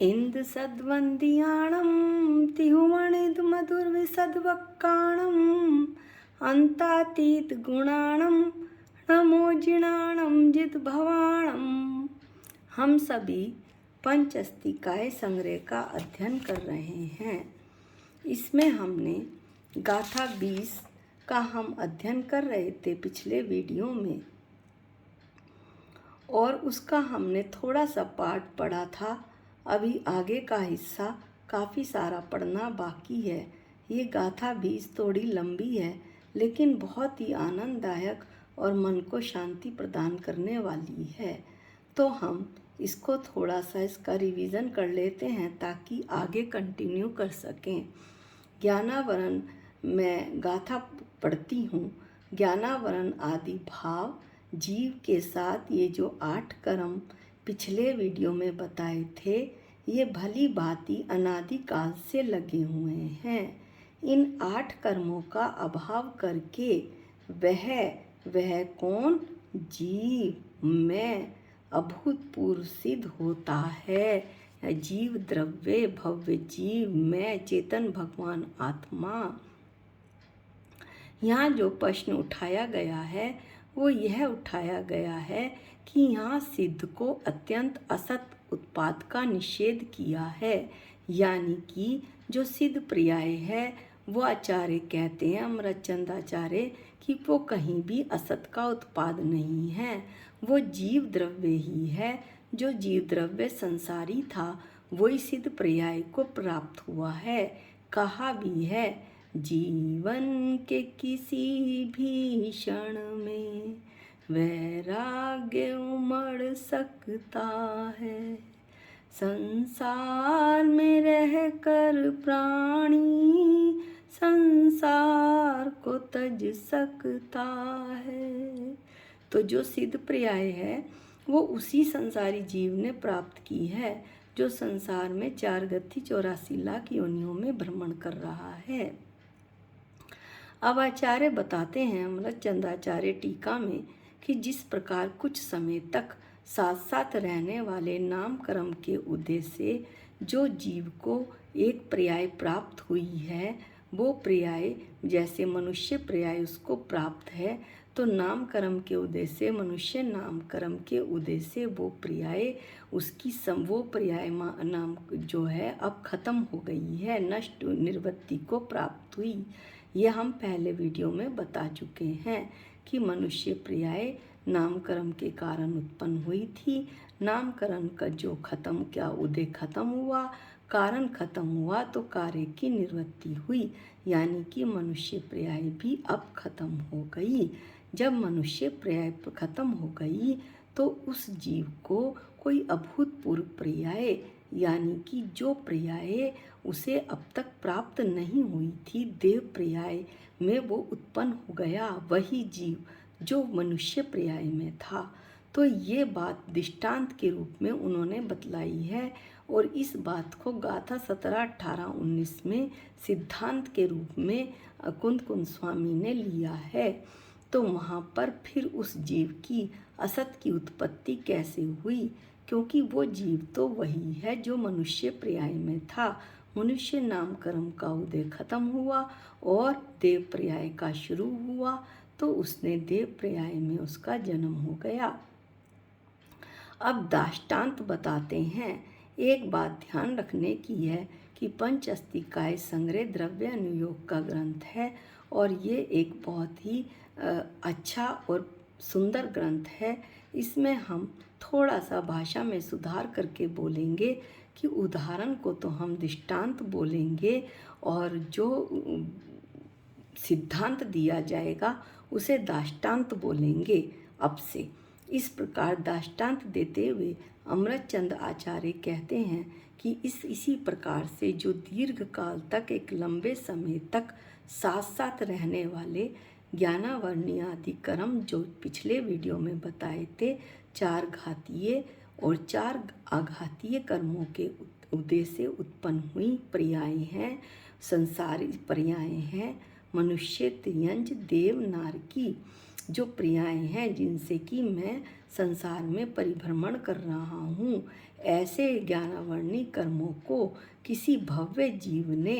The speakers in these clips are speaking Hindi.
इंद सद्वंदियाणं तिहुमणिद मधुरविसद्वक्काणं अन्तातीत गुणाणं नमो जिणाणं जितभवाणं। हम सभी पंचस्तिकाय संग्रह का अध्ययन कर रहे हैं। इसमें हमने गाथा 20 का हम अध्ययन कर रहे थे पिछले वीडियो में, और उसका हमने थोड़ा सा पार्ट पढ़ा था। अभी आगे का हिस्सा काफ़ी सारा पढ़ना बाकी है। ये गाथा 20 थोड़ी लंबी है, लेकिन बहुत ही आनंददायक और मन को शांति प्रदान करने वाली है। तो हम इसको थोड़ा सा इसका रिवीजन कर लेते हैं ताकि आगे कंटिन्यू कर सकें। ज्ञानावरण मैं गाथा पढ़ती हूँ। ज्ञानावरण आदि भाव जीव के साथ ये जो 8 कर्म पिछले वीडियो में बताए थे, ये भली भांति अनादिकाल से लगे हुए हैं। इन 8 कर्मों का अभाव करके वह कौन? जीव मैं अभूतपूर्व सिद्ध होता है। जीव द्रव्य भव्य जीव मैं चेतन भगवान आत्मा। यहाँ जो प्रश्न उठाया गया है वो यह उठाया गया है कि यहाँ सिद्ध को अत्यंत असत उत्पाद का निषेध किया है, यानी कि जो सिद्ध पर्याय है वो आचार्य कहते हैं, अमृतचंद आचार्य, कि वो कहीं भी असत का उत्पाद नहीं है, वो जीव द्रव्य ही है। जो जीव द्रव्य संसारी था वही सिद्ध पर्याय को प्राप्त हुआ है। कहा भी है, जीवन के किसी भी क्षण में वैराग्य उमड़ सकता है, संसार में रहकर प्राणी संसार को तज सकता है। तो जो सिद्ध पर्याय है वो उसी संसारी जीव ने प्राप्त की है जो संसार में 4 गति 84 लाख योनियों में भ्रमण कर रहा है। अब आचार्य बताते हैं, अमृतचंद आचार्य टीका में, कि जिस प्रकार कुछ समय तक साथ साथ रहने वाले नाम कर्म के उदय से जो जीव को एक पर्याय प्राप्त हुई है, वो पर्याय जैसे मनुष्य पर्याय उसको प्राप्त है, तो नाम कर्म के उदय से मनुष्य नाम कर्म के उदय से वो पर्याय उसकी वो पर्याय नाम जो है अब खत्म हो गई है, नष्ट निर्वृत्ति को प्राप्त हुई। ये हम पहले वीडियो में बता चुके हैं कि मनुष्य पर्याय नामकरण के कारण उत्पन्न हुई थी। नामकरण का जो खत्म क्या उदय खत्म हुआ, कारण खत्म हुआ तो कार्य की निवृत्ति हुई, यानी कि मनुष्य पर्याय भी अब खत्म हो गई। जब मनुष्य पर्याय खत्म हो गई तो उस जीव को कोई अभूतपूर्व पर्याय, यानी कि जो पर्याय उसे अब तक प्राप्त नहीं हुई थी, देव पर्याय में वो उत्पन्न हो गया, वही जीव जो मनुष्य पर्याय में था। तो ये बात दृष्टांत के रूप में उन्होंने बतलाई है, और इस बात को गाथा 17, 18, 19 में सिद्धांत के रूप में कुंद स्वामी ने लिया है। तो वहाँ पर फिर उस जीव की असत की उत्पत्ति कैसे हुई, क्योंकि वो जीव तो वही है जो मनुष्य पर्याय में था। मनुष्य नाम कर्म का उदय खत्म हुआ और देव पर्याय का शुरू हुआ, तो उसने देव पर्याय में उसका जन्म हो गया। अब दाष्टान्त बताते हैं। एक बात ध्यान रखने की है कि पंचस्तिकाय संग्रह द्रव्य अनुयोग का ग्रंथ है, और ये एक बहुत ही अच्छा और सुंदर ग्रंथ है। इसमें हम थोड़ा सा भाषा में सुधार करके बोलेंगे कि उदाहरण को तो हम दृष्टांत बोलेंगे, और जो सिद्धांत दिया जाएगा उसे दाष्टान्त बोलेंगे अब से। इस प्रकार दाष्टान्त देते हुए अमृतचंद आचार्य कहते हैं कि इसी प्रकार से जो दीर्घ काल तक एक लंबे समय तक साथ साथ रहने वाले ज्ञानावर्णीय आदि कर्म जो पिछले वीडियो में बताए थे, 4 घातीय और 4 आघातीय कर्मों के उदय से उत्पन्न हुई पर्याय हैं, संसारी पर्याय हैं, मनुष्य त्रियंज देव नार की जो पर्याय हैं जिनसे कि मैं संसार में परिभ्रमण कर रहा हूँ, ऐसे ज्ञानावर्णी कर्मों को किसी भव्य जीव ने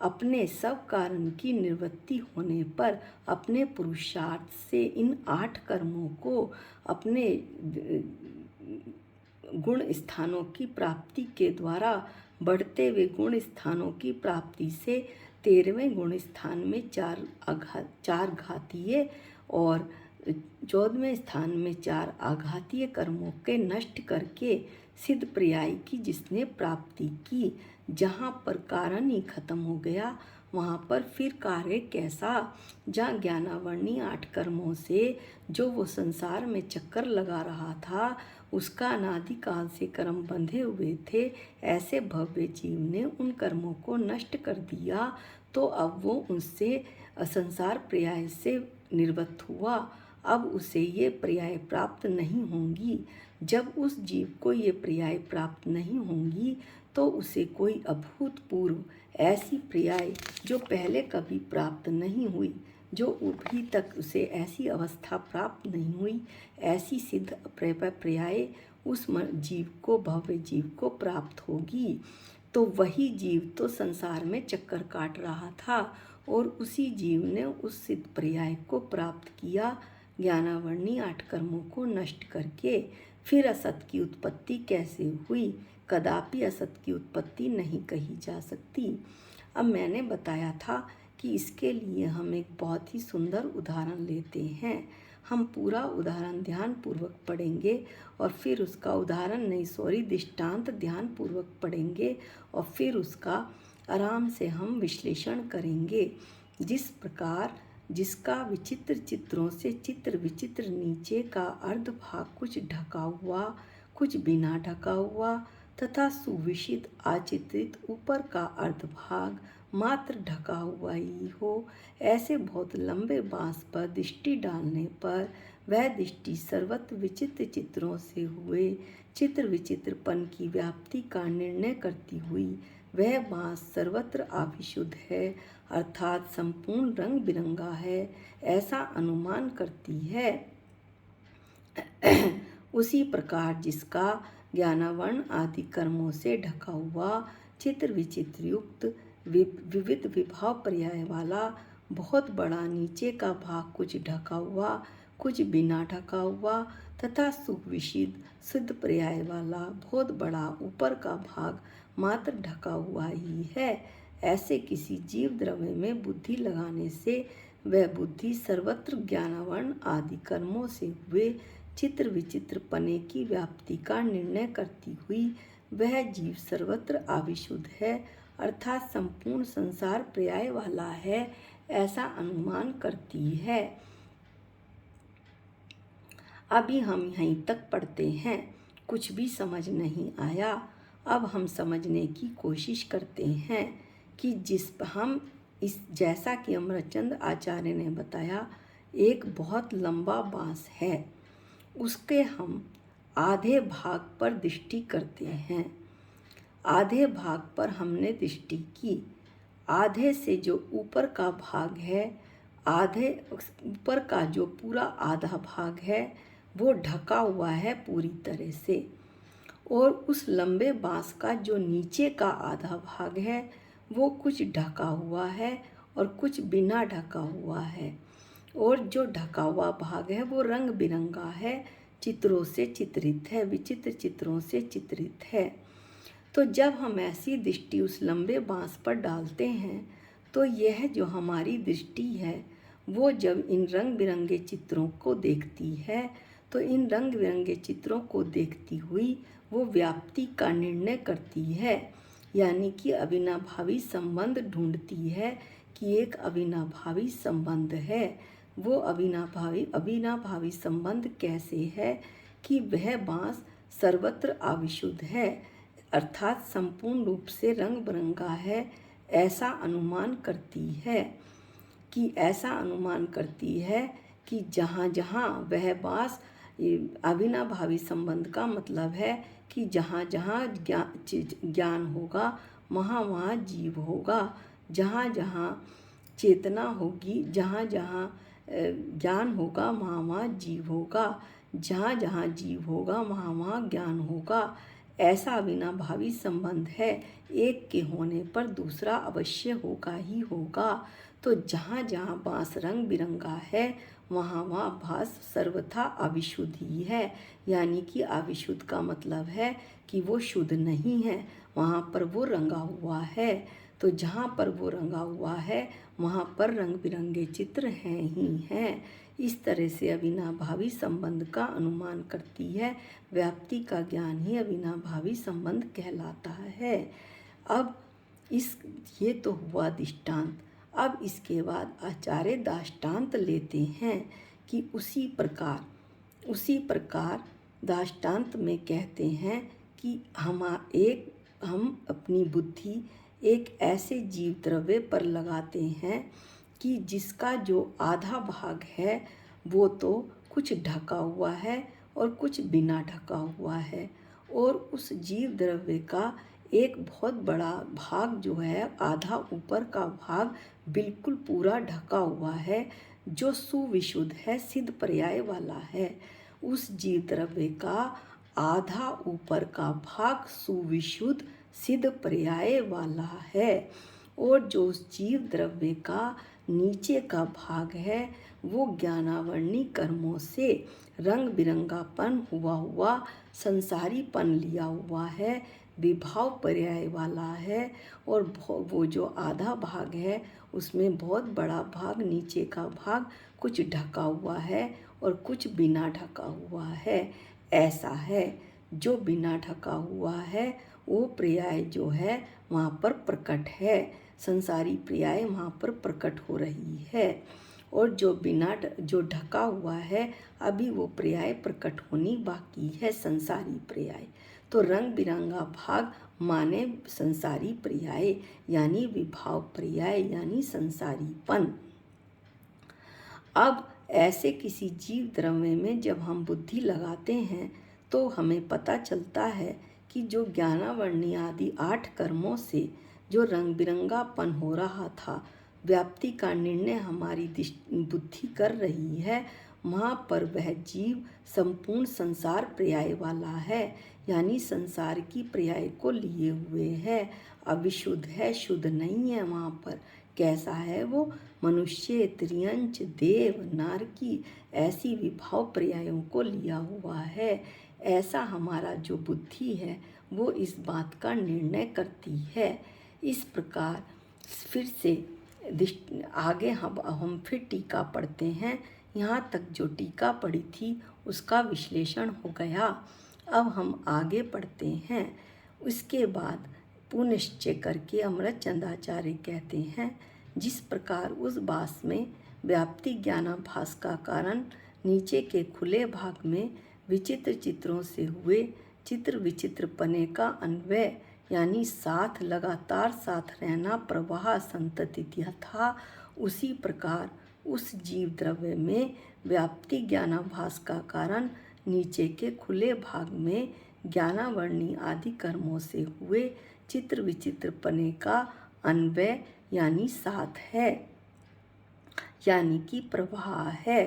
अपने सब कारण की निवृत्ति होने पर अपने पुरुषार्थ से इन 8 कर्मों को अपने गुण स्थानों की प्राप्ति के द्वारा बढ़ते हुए गुण स्थानों की प्राप्ति से 13वें गुण स्थान में चार घातीय और 14वें स्थान में 4 आघातीय कर्मों के नष्ट करके सिद्ध पर्याय की जिसने प्राप्ति की, जहाँ पर कारण ही खत्म हो गया वहाँ पर फिर कार्य कैसा। जहाँ ज्ञानावर्णी 8 कर्मों से जो वो संसार में चक्कर लगा रहा था, उसका अनादिकाल से कर्म बंधे हुए थे, ऐसे भव्य जीव ने उन कर्मों को नष्ट कर दिया। तो अब वो उनसे संसार पर्याय से निवृत्त हुआ। अब उसे ये पर्याय प्राप्त नहीं होंगी। जब उस जीव को ये पर्याय प्राप्त नहीं होंगी तो उसे कोई अभूतपूर्व ऐसी पर्याय जो पहले कभी प्राप्त नहीं हुई, जो अभी तक उसे ऐसी अवस्था प्राप्त नहीं हुई, ऐसी सिद्ध पर्याय उस जीव को, भव्य जीव को प्राप्त होगी। तो वही जीव तो संसार में चक्कर काट रहा था और उसी जीव ने उस सिद्ध पर्याय को प्राप्त किया, ज्ञानावर्णी 8 कर्मों को नष्ट करके। फिर असत की उत्पत्ति कैसे हुई? कदापि असत की उत्पत्ति नहीं कही जा सकती। अब मैंने बताया था कि इसके लिए हम एक बहुत ही सुंदर उदाहरण लेते हैं। हम पूरा उदाहरण ध्यानपूर्वक पढ़ेंगे और फिर उसका दृष्टांत ध्यानपूर्वक पढ़ेंगे और फिर उसका आराम से हम विश्लेषण करेंगे। जिस प्रकार जिसका विचित्र चित्रों से चित्र विचित्र नीचे का अर्ध भाग कुछ ढका हुआ, कुछ बिना ढका हुआ तथा सुविशित आचित्रित ऊपर का अर्ध भाग मात्र ढका हुआ ही हो, ऐसे बहुत लंबे बांस पर दृष्टि डालने पर वह दृष्टि सर्वत्र विचित्र चित्रों से हुए चित्र विचित्रपन की व्याप्ति का निर्णय करती हुई वह बांस सर्वत्र आविशुद्ध है, अर्थात संपूर्ण रंग बिरंगा है, ऐसा अनुमान करती है। उसी प्रकार जिसका ज्ञानावर्ण आदि कर्मों से ढका हुआ चित्र विचित्र युक्त विविध विभाव पर्याय वाला बहुत बड़ा नीचे का भाग कुछ ढका हुआ, कुछ बिना ढका हुआ तथा सुविशिद सिद्ध पर्याय वाला बहुत बड़ा ऊपर का भाग मात्र ढका हुआ ही है, ऐसे किसी जीव द्रव्य में बुद्धि लगाने से वह बुद्धि सर्वत्र ज्ञानावर्ण आदि कर्मों से हुए चित्र विचित्र पने की व्याप्ति का निर्णय करती हुई वह जीव सर्वत्र आविशुद्ध है, अर्थात संपूर्ण संसार पर्याय वाला है, ऐसा अनुमान करती है। अभी हम यहीं तक पढ़ते हैं, कुछ भी समझ नहीं आया। अब हम समझने की कोशिश करते हैं कि जैसा कि अमरचंद आचार्य ने बताया, एक बहुत लंबा बांस है, उसके हम आधे भाग पर दृष्टि करते हैं। आधे भाग पर हमने दृष्टि की, आधे से जो ऊपर का भाग है, आधे ऊपर का जो पूरा आधा भाग है वो ढका हुआ है पूरी तरह से, और उस लंबे बांस का जो नीचे का आधा भाग है वो कुछ ढका हुआ है और कुछ बिना ढका हुआ है, और जो ढका हुआ भाग है वो रंग बिरंगा है, चित्रों से चित्रित है, विचित्र चित्रों से चित्रित है। तो जब हम ऐसी दृष्टि उस लंबे बांस पर डालते हैं तो यह जो हमारी दृष्टि है वो जब इन रंग बिरंगे चित्रों को देखती है तो इन रंग बिरंगे चित्रों को देखती हुई वो व्याप्ति का निर्णय करती है, यानी कि अविनाभावी संबंध ढूंढती है कि एक अविनाभावी संबंध है। वो अविनाभावी संबंध कैसे है कि वह बांस सर्वत्र आविशुद्ध है, अर्थात संपूर्ण रूप से रंग बिरंगा है, ऐसा अनुमान करती है कि जहाँ जहाँ वह बांस, अविनाभावी संबंध का मतलब है कि जहाँ जहाँ ज्ञान होगा वहाँ वहाँ जीव होगा, जहाँ जहाँ चेतना होगी, जहाँ जहाँ ज्ञान होगा वहाँ वहाँ जीव होगा, जहाँ जहाँ जीव होगा वहाँ वहाँ ज्ञान होगा, ऐसा अविनाभावी संबंध है, एक के होने पर दूसरा अवश्य होगा ही होगा। तो जहाँ जहाँ बाँस रंग बिरंगा है वहाँ वहाँ भास सर्वथा अविशुद्ध ही है। यानी कि अविशुद्ध का मतलब है कि वो शुद्ध नहीं है, वहाँ पर वो रंगा हुआ है। तो जहाँ पर वो रंगा हुआ है वहाँ पर रंग बिरंगे चित्र हैं ही हैं। इस तरह से अविनाभावी संबंध का अनुमान करती है। व्याप्ति का ज्ञान ही अविनाभावी संबंध कहलाता है। अब ये तो हुआ दृष्टांत। अब इसके बाद आचार्य दाष्टान्त लेते हैं कि उसी प्रकार दाष्टान्त में कहते हैं कि हम अपनी बुद्धि एक ऐसे जीव द्रव्य पर लगाते हैं कि जिसका जो आधा भाग है वो तो कुछ ढका हुआ है और कुछ बिना ढका हुआ है, और उस जीव द्रव्य का एक बहुत बड़ा भाग जो है, आधा ऊपर का भाग बिल्कुल पूरा ढका हुआ है, जो सुविशुद्ध है, सिद्ध पर्याय वाला है। उस जीव द्रव्य का आधा ऊपर का भाग सुविशुद्ध सिद्ध पर्याय वाला है, और जो उस जीव द्रव्य का नीचे का भाग है वो ज्ञानावरणी कर्मों से रंग बिरंगापन हुआ संसारीपन लिया हुआ है, विभाव पर्याय वाला है। और वो जो आधा भाग है उसमें बहुत बड़ा भाग, नीचे का भाग कुछ ढका हुआ है और कुछ बिना ढका हुआ है। ऐसा है, जो बिना ढका हुआ है वो पर्याय जो है वहाँ पर प्रकट है, संसारी पर्याय वहाँ पर प्रकट हो रही है। और जो ढका हुआ है अभी वो पर्याय प्रकट होनी बाकी है, संसारी पर्याय। तो रंग बिरंगा भाग माने संसारी पर्याय, यानी विभाव पर्याय, यानी संसारीपन। अब ऐसे किसी जीव द्रव्य में जब हम बुद्धि लगाते हैं तो हमें पता चलता है कि जो ज्ञानावरणी आदि 8 कर्मों से जो रंग बिरंगापन हो रहा था, व्याप्ति का निर्णय हमारी बुद्धि कर रही है, वहाँ पर वह जीव संपूर्ण संसार पर्याय वाला है, यानी संसार की पर्याय को लिए हुए है, अविशुद्ध है, शुद्ध नहीं है। वहाँ पर कैसा है वो? मनुष्य, त्रियंच, देव, नारकी, ऐसी विभाव पर्यायों को लिया हुआ है। ऐसा हमारा जो बुद्धि है वो इस बात का निर्णय करती है। इस प्रकार फिर से आगे हम फिर टीका पढ़ते हैं। यहाँ तक जो टीका पढ़ी थी उसका विश्लेषण हो गया। अब हम आगे पढ़ते हैं। उसके बाद पुनश्च करके अमृतचंदाचार्य कहते हैं, जिस प्रकार उस बास में व्याप्ति ज्ञानाभास का कारण नीचे के खुले भाग में विचित्र चित्रों से हुए चित्र विचित्रपने का अन्वय, यानी साथ लगातार साथ रहना, प्रवाह संतति था, उसी प्रकार उस जीव द्रव्य में व्याप्ति ज्ञानाभास का कारण नीचे के खुले भाग में ज्ञानावरणी आदि कर्मों से हुए चित्र विचित्रपने का अन्वय, यानी साथ है, यानी कि प्रवाह है।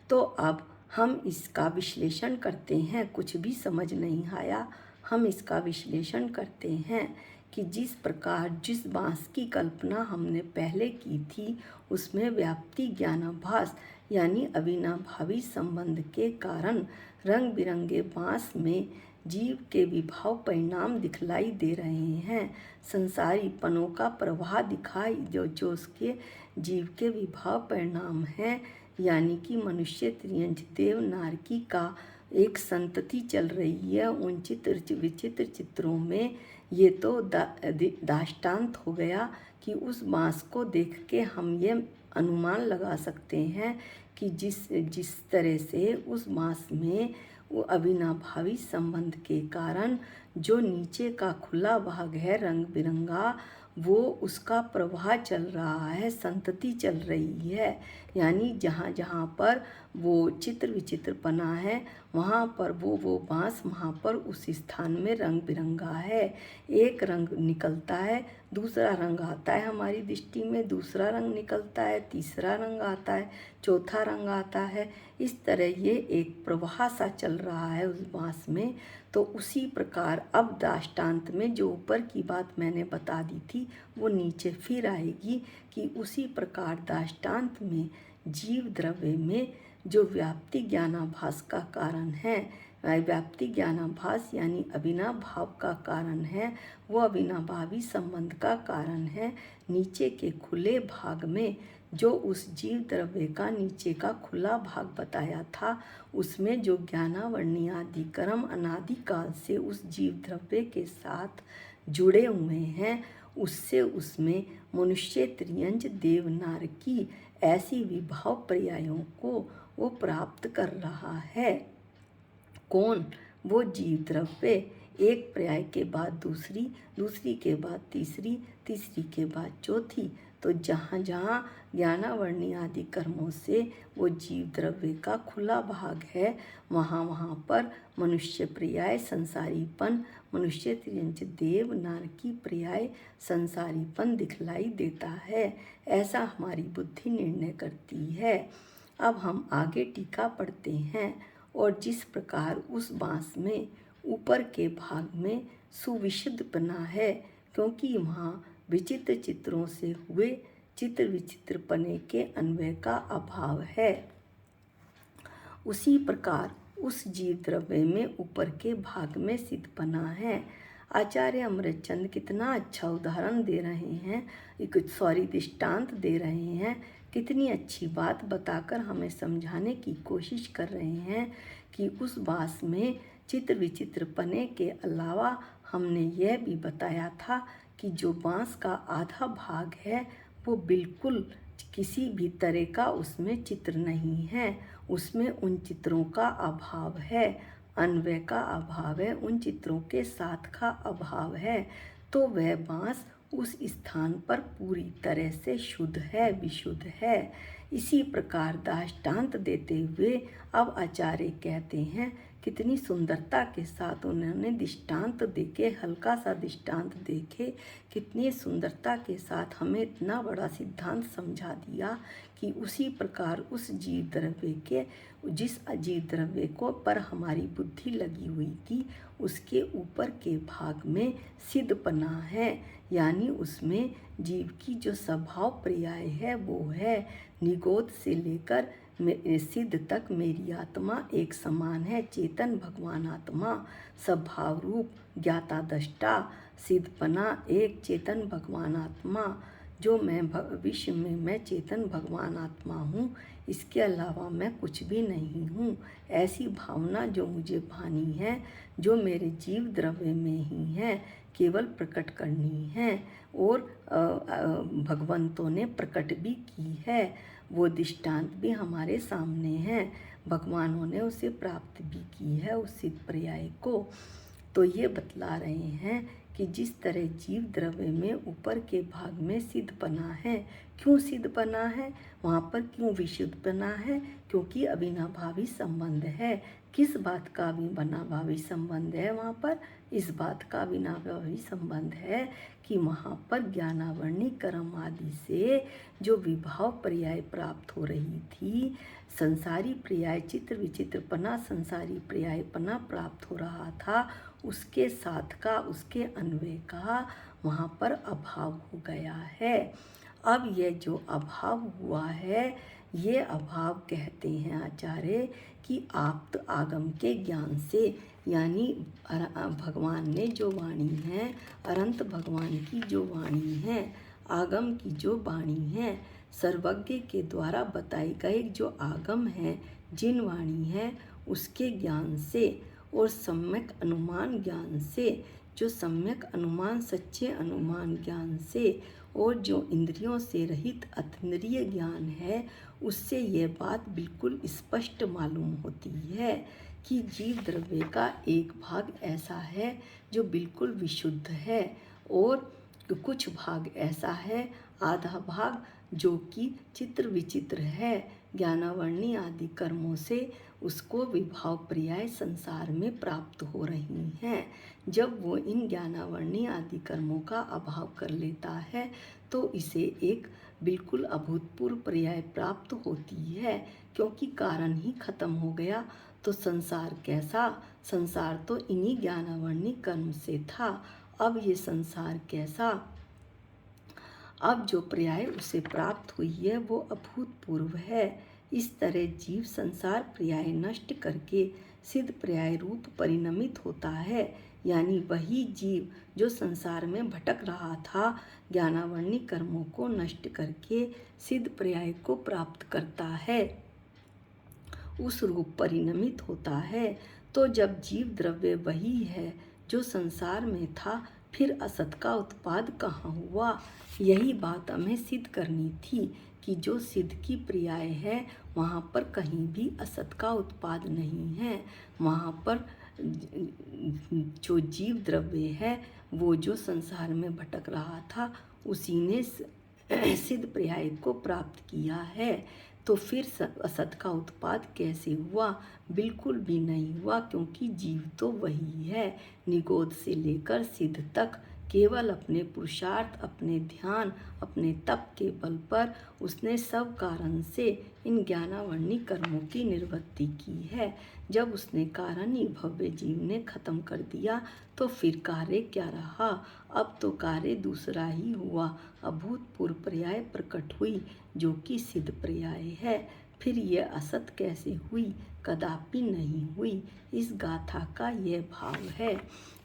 तो अब हम इसका विश्लेषण करते हैं। कुछ भी समझ नहीं आया, हम इसका विश्लेषण करते हैं कि जिस प्रकार जिस बाँस की कल्पना हमने पहले की थी उसमें व्याप्ति ज्ञानाभास यानी अविनाभावी संबंध के कारण रंग बिरंगे बाँस में जीव के विभाव परिणाम दिखलाई दे रहे हैं, संसारीपनों का प्रवाह दिखाई जो उसके जीव के विभाव परिणाम हैं, यानी कि मनुष्य, त्रियंच, देव, नारकी का एक संतति चल रही है उन विचित्र चित्रों में। ये तो दाष्टान्त हो गया कि उस बाँस को देख के हम ये अनुमान लगा सकते हैं कि जिस तरह से उस बाँस में वो अविनाभावी संबंध के कारण जो नीचे का खुला भाग है रंग बिरंगा, वो उसका प्रवाह चल रहा है, संतति चल रही है, यानी जहाँ जहाँ पर वो चित्र विचित्रपना है वहाँ पर वो बाँस वहाँ पर उस स्थान में रंग बिरंगा है। एक रंग निकलता है, दूसरा रंग आता है हमारी दृष्टि में, दूसरा रंग निकलता है, तीसरा रंग आता है, चौथा रंग आता है। इस तरह ये एक प्रवाह सा चल रहा है उस बाँस में। तो उसी प्रकार अब दृष्टांत में जो ऊपर की बात मैंने बता दी थी वो नीचे फिर आएगी कि उसी प्रकार दृष्टांत में जीव द्रव्य में जो व्याप्ति ज्ञानाभास का कारण है, व्याप्ति ज्ञानाभास यानी अविनाभाव का कारण है, वो अविनाभावी संबंध का कारण है। नीचे के खुले भाग में जो उस जीव द्रव्य का नीचे का खुला भाग बताया था, उसमें जो ज्ञानावर्णी आदि कर्म अनादिकाल से उस जीव द्रव्य के साथ जुड़े हुए हैं, उससे उसमें मनुष्य त्रियंज देव नारकी ऐसी विभाव पर्यायों को वो प्राप्त कर रहा है। कौन? वो जीव द्रव्य एक पर्याय के बाद दूसरी, दूसरी के बाद तीसरी, तीसरी के बाद चौथी। तो जहाँ जहाँ ज्ञानावर्णी आदि कर्मों से वो जीव द्रव्य का खुला भाग है, वहाँ वहाँ पर मनुष्य पर्याय संसारीपन, मनुष्य त्रियंच देव नारकी पर्याय संसारीपन दिखलाई देता है। ऐसा हमारी बुद्धि निर्णय करती है। अब हम आगे टीका पढ़ते हैं। और जिस प्रकार उस बांस में ऊपर के भाग में सुविशुद्धपना है, क्योंकि वहाँ विचित्र चित्रों से हुए चित्र विचित्रपने के अन्वय का अभाव है, उसी प्रकार उस जीव द्रव्य में ऊपर के भाग में सिद्धपना है। आचार्य अमृतचंद कितना अच्छा उदाहरण दे रहे हैं, दृष्टांत दे रहे हैं, कितनी अच्छी बात बताकर हमें समझाने की कोशिश कर रहे हैं कि उस बांस में चित्र विचित्रपने के अलावा हमने यह भी बताया था कि जो बांस का आधा भाग है वो बिल्कुल किसी भी तरह का उसमें चित्र नहीं है, उसमें उन चित्रों का अभाव है, अन्वय का अभाव है, उन चित्रों के साथ का अभाव है। तो वह बांस उस स्थान पर पूरी तरह से शुद्ध है, विशुद्ध है। इसी प्रकार दृष्टांत देते हुए अब आचार्य कहते हैं, कितनी सुंदरता के साथ उन्होंने दृष्टांत देके, हल्का सा दृष्टांत देके कितनी सुंदरता के साथ हमें इतना बड़ा सिद्धांत समझा दिया कि उसी प्रकार उस जीव द्रव्य के, जिस अजीव द्रव्य को पर हमारी बुद्धि लगी हुई थी, उसके ऊपर के भाग में सिद्धपना है, यानी उसमें जीव की जो स्वभाव पर्याय है वो है निगोद से लेकर सिद्ध तक मेरी आत्मा एक समान है। चेतन भगवान आत्मा स्वभाव रूप ज्ञाता दृष्टा सिद्धपना एक चेतन भगवान आत्मा, जो मैं भविष्य में मैं चेतन भगवान आत्मा हूँ, इसके अलावा मैं कुछ भी नहीं हूँ। ऐसी भावना जो मुझे भानी है, जो मेरे जीव द्रव्य में ही है, केवल प्रकट करनी है और भगवंतों ने प्रकट भी की है। वो दृष्टांत भी हमारे सामने है, भगवानों ने उसे प्राप्त भी की है उस सिद्ध पर्याय को। तो ये बतला रहे हैं कि जिस तरह जीव द्रव्य में ऊपर के भाग में सिद्धपना है, क्यों सिद्धपना है, वहाँ पर क्यों विशुद्धपना है, क्योंकि अविनाभावी संबंध है। किस बात का अविनाभावी संबंध है वहाँ पर? इस बात का अविनाभावी संबंध है कि वहाँ पर ज्ञानावर्णी कर्म आदि से जो विभाव पर्याय प्राप्त हो रही थी, संसारी पर्याय चित्र विचित्रपना संसारी पर्यायपना प्राप्त हो रहा था, उसके साथ का, उसके अन्वय का वहाँ पर अभाव हो गया है। अब यह जो अभाव हुआ है, ये अभाव कहते हैं आचार्य कि आप्त आगम के ज्ञान से, यानी भगवान ने जो वाणी है, अनंत भगवान की जो वाणी है, आगम की जो वाणी है, सर्वज्ञ के द्वारा बताई गई जो आगम है, जिन वाणी है, उसके ज्ञान से और सम्यक अनुमान ज्ञान से, जो सम्यक अनुमान सच्चे अनुमान ज्ञान से और जो इंद्रियों से रहित अतीन्द्रिय ज्ञान है, उससे यह बात बिल्कुल स्पष्ट मालूम होती है कि जीव द्रव्य का एक भाग ऐसा है जो बिल्कुल विशुद्ध है और कुछ भाग ऐसा है, आधा भाग जो कि चित्र विचित्र है, ज्ञानावर्णी आदि कर्मों से उसको विभाव पर्याय संसार में प्राप्त हो रही हैं। जब वो इन ज्ञानावर्णी आदि कर्मों का अभाव कर लेता है तो इसे एक बिल्कुल अभूतपूर्व पर्याय प्राप्त होती है, क्योंकि कारण ही खत्म हो गया। तो संसार कैसा? संसार तो इन्हीं ज्ञानावर्णी कर्म से था। अब ये संसार कैसा? अब जो पर्याय उसे प्राप्त हुई है वो अभूतपूर्व है। इस तरह जीव संसार पर्याय नष्ट करके सिद्ध पर्याय रूप परिणमित होता है। यानी वही जीव जो संसार में भटक रहा था, ज्ञानावर्णी कर्मों को नष्ट करके सिद्ध पर्याय को प्राप्त करता है, उस रूप परिणमित होता है। तो जब जीव द्रव्य वही है जो संसार में था, फिर असत का उत्पाद कहाँ हुआ? यही बात हमें सिद्ध करनी थी कि जो सिद्ध की पर्याय है वहाँ पर कहीं भी असत का उत्पाद नहीं है। वहाँ पर जो जीव द्रव्य है वो जो संसार में भटक रहा था उसी ने सिद्ध पर्याय को प्राप्त किया है। तो फिर असत का उत्पाद कैसे हुआ? बिल्कुल भी नहीं हुआ, क्योंकि जीव तो वही है। निगोद से लेकर सिद्ध तक केवल अपने पुरुषार्थ, अपने ध्यान, अपने तप के बल पर उसने सब कारण से इन ज्ञानावर्णी कर्मों की निवृत्ति की है। जब उसने कारण ही भव्य जीव ने खत्म कर दिया तो फिर कार्य क्या रहा? अब तो कार्य दूसरा ही हुआ। अभूतपूर्व पर्याय प्रकट हुई जो कि सिद्ध पर्याय है। फिर यह असत कैसे हुई? कदापि नहीं हुई। इस गाथा का यह भाव है।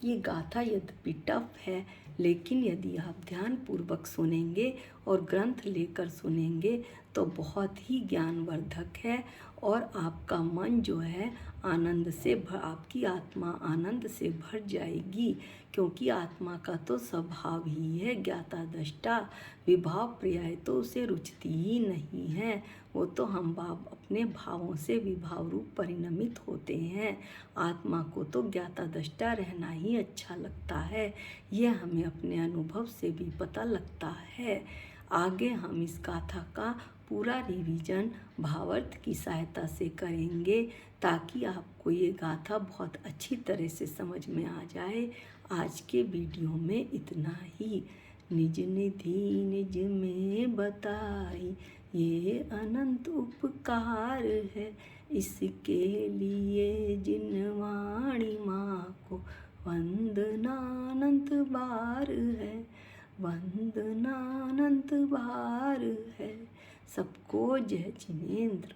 ये गाथा यद्यपि टफ है, लेकिन यदि आप ध्यान पूर्वक सुनेंगे और ग्रंथ लेकर सुनेंगे तो बहुत ही ज्ञानवर्धक है। और आपका मन जो है आनंद से आपकी आत्मा आनंद से भर जाएगी, क्योंकि आत्मा का तो स्वभाव ही है ज्ञाता दृष्टा। विभाव पर्याय तो उसे रुचती ही नहीं है। वो तो हम अपने भावों से विभाव रूप परिणमित होते हैं। आत्मा को तो ज्ञाता दृष्टा रहना ही अच्छा लगता है। यह हमें अपने अनुभव से भी पता लगता है। आगे हम इस गाथा का पूरा रिवीजन भावार्थ की सहायता से करेंगे, ताकि आपको ये गाथा बहुत अच्छी तरह से समझ में आ जाए। आज के वीडियो में इतना ही। निज निधि निज में बताई, ये अनंत उपकार है। इसके लिए जिन वाणी माँ को वंदनानंत बार है, वंदनानंत बार है। सबको जय जिनेंद्र।